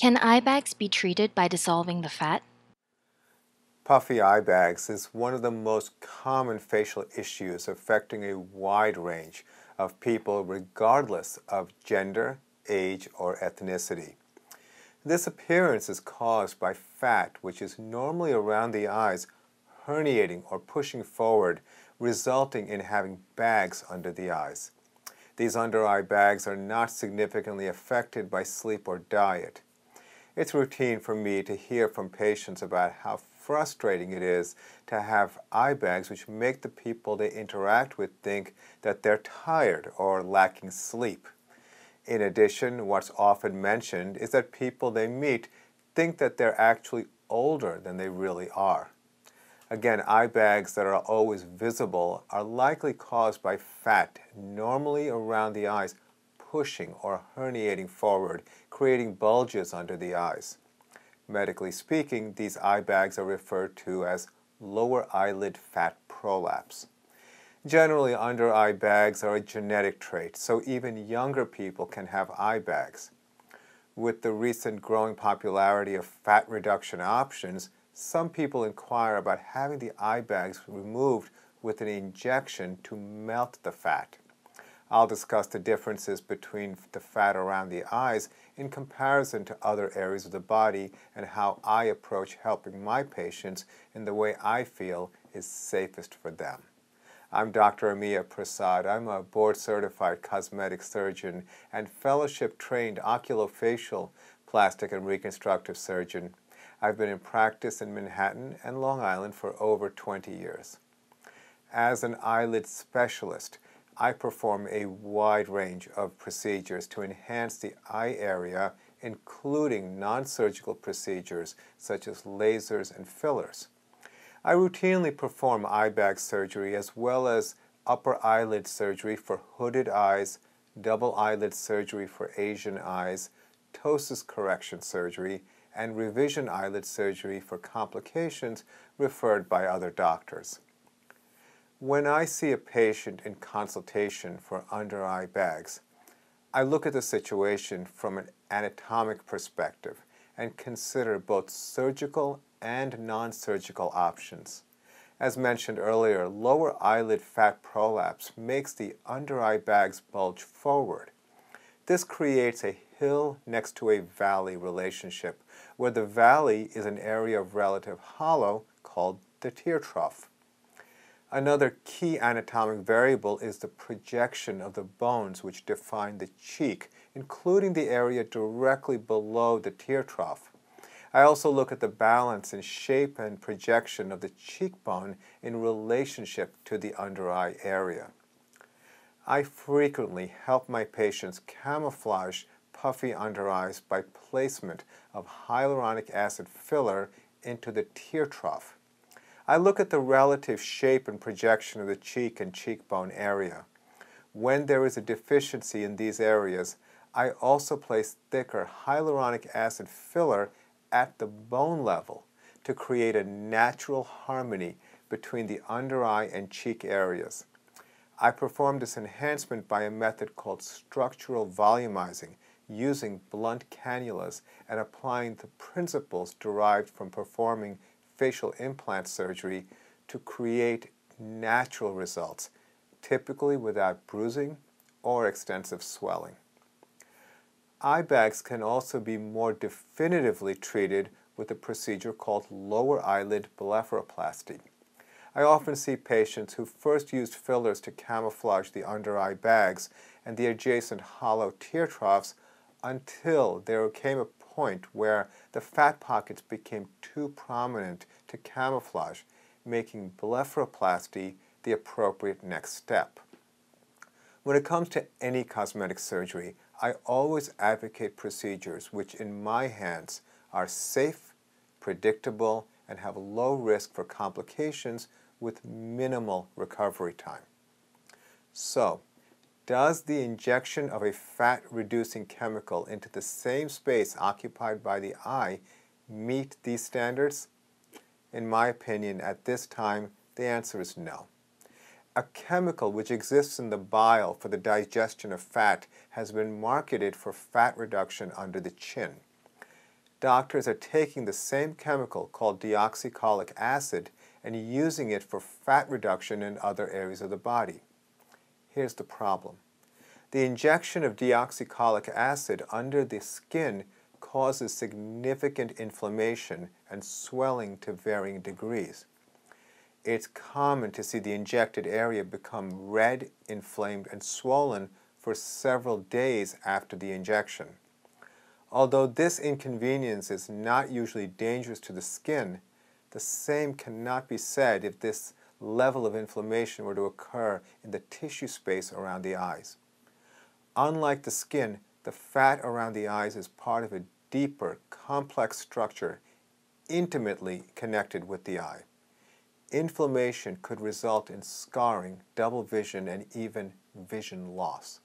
Can eye bags be treated by dissolving the fat? Puffy eye bags is one of the most common facial issues affecting a wide range of people regardless of gender, age, or ethnicity. This appearance is caused by fat which is normally around the eyes herniating or pushing forward, resulting in having bags under the eyes. These under-eye bags are not significantly affected by sleep or diet. It's routine for me to hear from patients about how frustrating it is to have eye bags which make the people they interact with think that they're tired or lacking sleep. In addition, what's often mentioned is that people they meet think that they're actually older than they really are. Again, eye bags that are always visible are likely caused by fat, normally around the eyes, pushing or herniating forward, creating bulges under the eyes. Medically speaking, these eye bags are referred to as lower eyelid fat prolapse. Generally, under-eye bags are a genetic trait, so even younger people can have eye bags. With the recent growing popularity of fat reduction options, some people inquire about having the eye bags removed with an injection to melt the fat. I'll discuss the differences between the fat around the eyes in comparison to other areas of the body and how I approach helping my patients in the way I feel is safest for them. I'm Dr. Amiya Prasad. I'm a board-certified cosmetic surgeon and fellowship-trained oculofacial plastic and reconstructive surgeon. I've been in practice in Manhattan and Long Island for over 20 years. As an eyelid specialist, I perform a wide range of procedures to enhance the eye area, including non-surgical procedures such as lasers and fillers. I routinely perform eye bag surgery as well as upper eyelid surgery for hooded eyes, double eyelid surgery for Asian eyes, ptosis correction surgery, and revision eyelid surgery for complications referred by other doctors. When I see a patient in consultation for under-eye bags, I look at the situation from an anatomic perspective and consider both surgical and non-surgical options. As mentioned earlier, lower eyelid fat prolapse makes the under-eye bags bulge forward. This creates a hill next to a valley relationship, where the valley is an area of relative hollow called the tear trough. Another key anatomic variable is the projection of the bones which define the cheek, including the area directly below the tear trough. I also look at the balance and shape and projection of the cheekbone in relationship to the under-eye area. I frequently help my patients camouflage puffy under eyes by placement of hyaluronic acid filler into the tear trough. I look at the relative shape and projection of the cheek and cheekbone area. When there is a deficiency in these areas, I also place thicker hyaluronic acid filler at the bone level to create a natural harmony between the under-eye and cheek areas. I perform this enhancement by a method called structural volumizing, using blunt cannulas and applying the principles derived from performing facial implant surgery to create natural results, typically without bruising or extensive swelling. Eye bags can also be more definitively treated with a procedure called lower eyelid blepharoplasty. I often see patients who first used fillers to camouflage the under-eye bags and the adjacent hollow tear troughs until there came a point where the fat pockets became too prominent to camouflage, making blepharoplasty the appropriate next step. When it comes to any cosmetic surgery, I always advocate procedures which in my hands are safe, predictable, and have low risk for complications with minimal recovery time. So, does the injection of a fat-reducing chemical into the same space occupied by the eye meet these standards? In my opinion, at this time, the answer is no. A chemical which exists in the bile for the digestion of fat has been marketed for fat reduction under the chin. doctors are taking the same chemical called deoxycholic acid and using it for fat reduction in other areas of the body. Here's the problem. The injection of deoxycholic acid under the skin causes significant inflammation and swelling to varying degrees. It's common to see the injected area become red, inflamed, and swollen for several days after the injection. Although this inconvenience is not usually dangerous to the skin, the same cannot be said if this level of inflammation were to occur in the tissue space around the eyes. Unlike the skin, the fat around the eyes is part of a deeper, complex structure intimately connected with the eye. Inflammation could result in scarring, double vision, and even vision loss.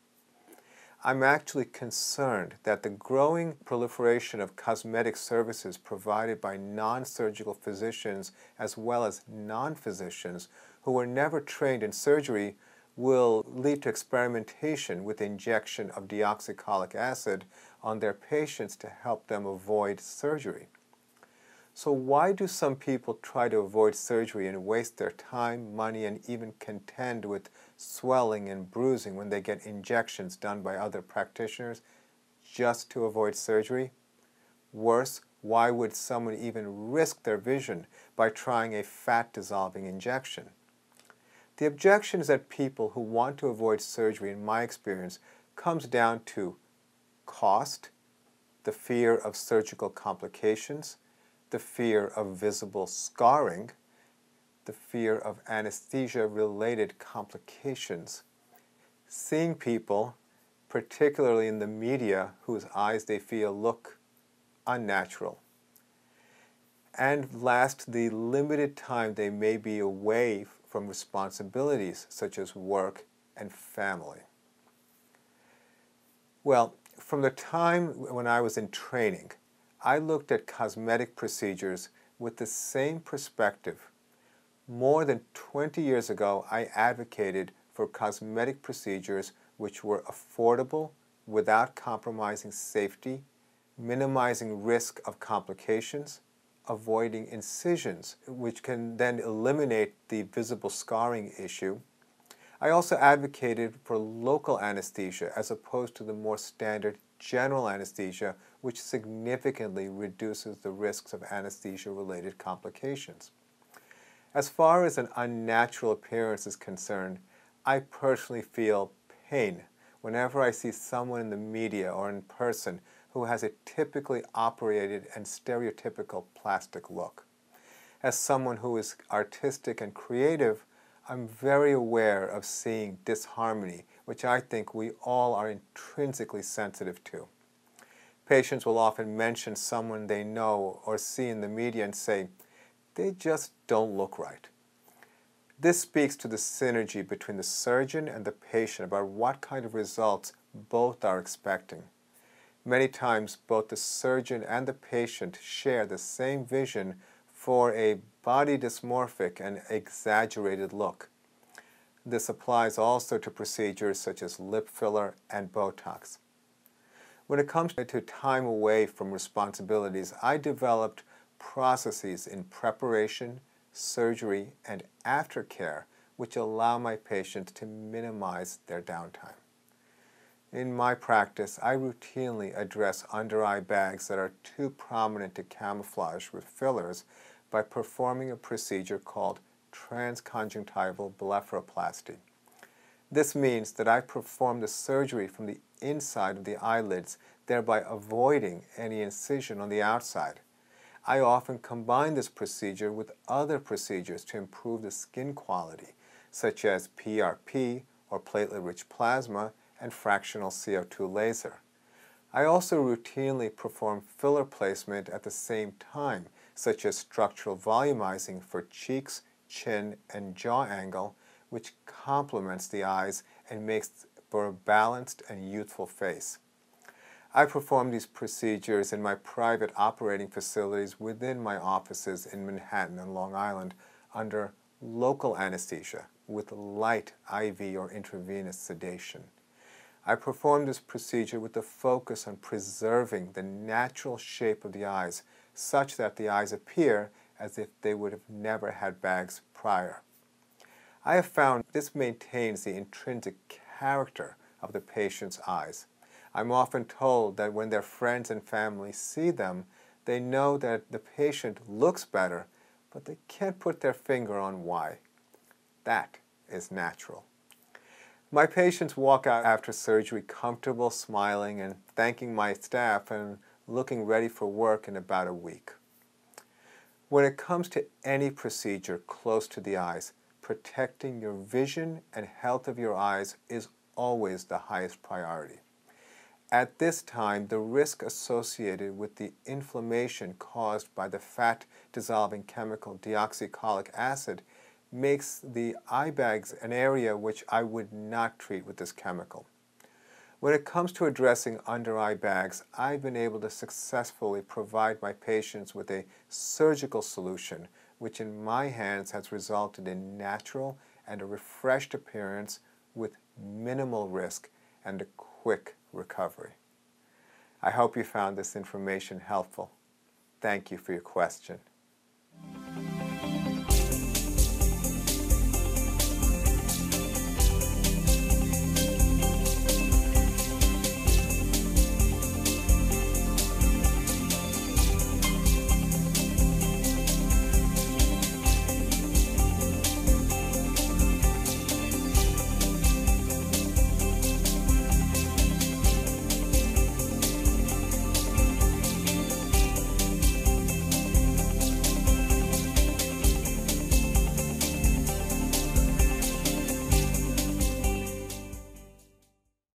I'm actually concerned that the growing proliferation of cosmetic services provided by non-surgical physicians as well as non-physicians who were never trained in surgery will lead to experimentation with injection of deoxycholic acid on their patients to help them avoid surgery. So why do some people try to avoid surgery and waste their time, money, and even contend with swelling and bruising when they get injections done by other practitioners just to avoid surgery? Worse, why would someone even risk their vision by trying a fat-dissolving injection? The objection is that people who want to avoid surgery, in my experience, comes down to cost, the fear of surgical complications, the fear of visible scarring, the fear of anesthesia-related complications. Seeing people, particularly in the media, whose eyes they feel look unnatural. And last, the limited time they may be away from responsibilities such as work and family. Well, from the time when I was in training, I looked at cosmetic procedures with the same perspective. More than 20 years ago, I advocated for cosmetic procedures which were affordable without compromising safety, minimizing risk of complications, avoiding incisions, which can then eliminate the visible scarring issue. I also advocated for local anesthesia as opposed to the more standard general anesthesia, which significantly reduces the risks of anesthesia-related complications. As far as an unnatural appearance is concerned, I personally feel pain whenever I see someone in the media or in person who has a typically operated and stereotypical plastic look. As someone who is artistic and creative, I'm very aware of seeing disharmony, which I think we all are intrinsically sensitive to. Patients will often mention someone they know or see in the media and say, they just don't look right. This speaks to the synergy between the surgeon and the patient about what kind of results both are expecting. Many times, both the surgeon and the patient share the same vision for a body dysmorphic and exaggerated look. This applies also to procedures such as lip filler and Botox. When it comes to time away from responsibilities, I developed processes in preparation, surgery, and aftercare which allow my patients to minimize their downtime. In my practice, I routinely address under-eye bags that are too prominent to camouflage with fillers by performing a procedure called transconjunctival blepharoplasty. This means that I perform the surgery from the inside of the eyelids, thereby avoiding any incision on the outside. I often combine this procedure with other procedures to improve the skin quality, such as PRP or platelet-rich plasma and fractional CO2 laser. I also routinely perform filler placement at the same time, such as structural volumizing for cheeks, chin, and jaw angle, which complements the eyes and makes for a balanced and youthful face. I perform these procedures in my private operating facilities within my offices in Manhattan and Long Island under local anesthesia with light IV or intravenous sedation. I perform this procedure with the focus on preserving the natural shape of the eyes such that the eyes appear as if they would have never had bags prior. I have found this maintains the intrinsic character of the patient's eyes. I'm often told that when their friends and family see them, they know that the patient looks better, but they can't put their finger on why. That is natural. My patients walk out after surgery comfortable, smiling, and thanking my staff and looking ready for work in about a week. When it comes to any procedure close to the eyes, protecting your vision and health of your eyes is always the highest priority. At this time, the risk associated with the inflammation caused by the fat-dissolving chemical deoxycholic acid makes the eye bags an area which I would not treat with this chemical. When it comes to addressing under-eye bags, I've been able to successfully provide my patients with a surgical solution, which in my hands has resulted in natural and a refreshed appearance with minimal risk and a quick recovery. I hope you found this information helpful. Thank you for your question.